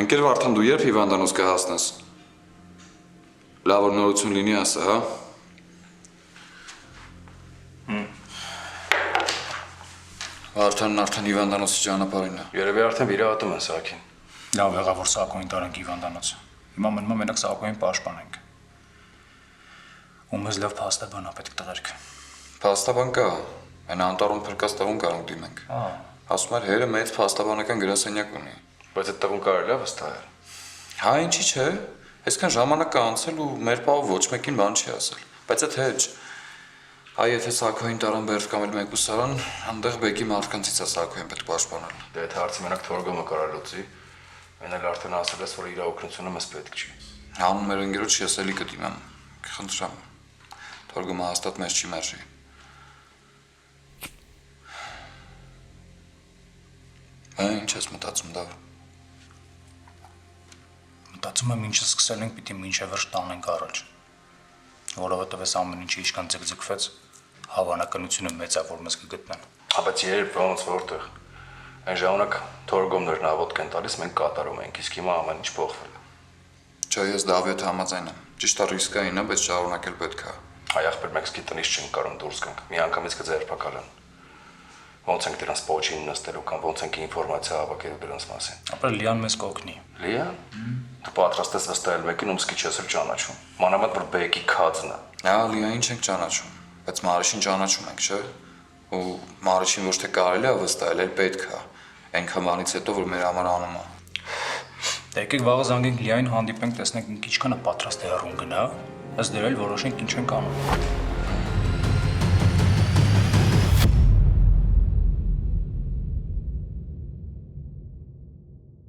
Ընկեր Վարդան, դու երբ հիվանդանոց կհասնես։ Լավ որ նորություն լինի ասա, հա։ Վարդանն արդեն հիվանդանոցի ճանապարհին է։ Երևի արդեն վիրահատում են Սահակին։ Լավ եղավ որ Սահակոին տարանք հիվանդանոց։ Հիմա մնում է մենակ Սահակոին պաշտպանենք։ Ու մեզ լավ փաստաբան է պետք տղերք։ Փաստաբան կա։ Այն անտառում փրկած տղուն կարող դիմենք։ Ասում էր հերը մեծ փաստաբանական գրասենյակ ունի։ Բայց այդ տղուն կարելի է վստահել։ Հա, ինչի՞ չէ։ Այսքան ժամանակ կա անցել ու մեր պահով ոչ մեկին բան չի ասել։ Բայց այդ հեչ։ Այ եթե Սահակոին տարան բերդ կամ էլ մեկուսարան, այնտեղ բեկի մարդկանցից է Սահակոին պետք պաշտպանել։ Դե այդ հարցը մենակ Թորգոմը կարող լուծի։ Մեն էլ արդեն ասել ես, որ իր օգնությունը մեզ պետք չի։ Հանուն մեր ընկերոջ ես էլի կդիմեմ։ Կխնդրեմ։ Թորգոմը հաստատ մեզ չի մերժի։ Ինչ ես մտածում դա։ Մտածում եմ ինչը սկսել ենք պիտի մինչև վերջ տանենք առաջ։ Որովհետև այս ամեն ինչը ինչքան ձգձգվեց, հավանականությունը մեծ է որ մեզ կգտնեն։ Բայց երբ ոնց որտեղ։ Այն ժամանակ Թորգոմներն աղոթք են տալիս, մենք կատարում ենք, իսկ հիմա ամեն ինչ փոխվել է։ Չէ, ես Դավիթ համաձայն եմ։ Ճիշտ է ռիսկային է, բայց շարունակել պետք է։ Այ ախպեր մենք սկի տնից չենք կարող դուրս գանք։ Մի անգամից կձերբակալեն։ Ոնց ենք դրանց փոչին նստելու կամ ոնց ենք ինֆորմացիա հավաքելու դրանց մասին։ Ապա Լիան մեզ կօգնի։ Լիան։ Դու պատրաստ ես վստահել մեկին, ում սկի չես էլ ճանաչում։ Մանավանդ որ բեկի քածն է։ Հա, Լիային չենք ճանաչում, բայց Մարիշին ճանաչում ենք, չէ՞։ Ու Մարիշին ոչ թե կարելի է վստահել, այլ պետք է։ Այնքան բանից հետո որ մեր համար անում է։ Դե եկեք վաղը զանգենք Լիային հանդիպենք, տեսնենք ինչքան է պատրաստ է հեռուն գնա, ըստ դրա էլ որոշենք ինչ ենք անում։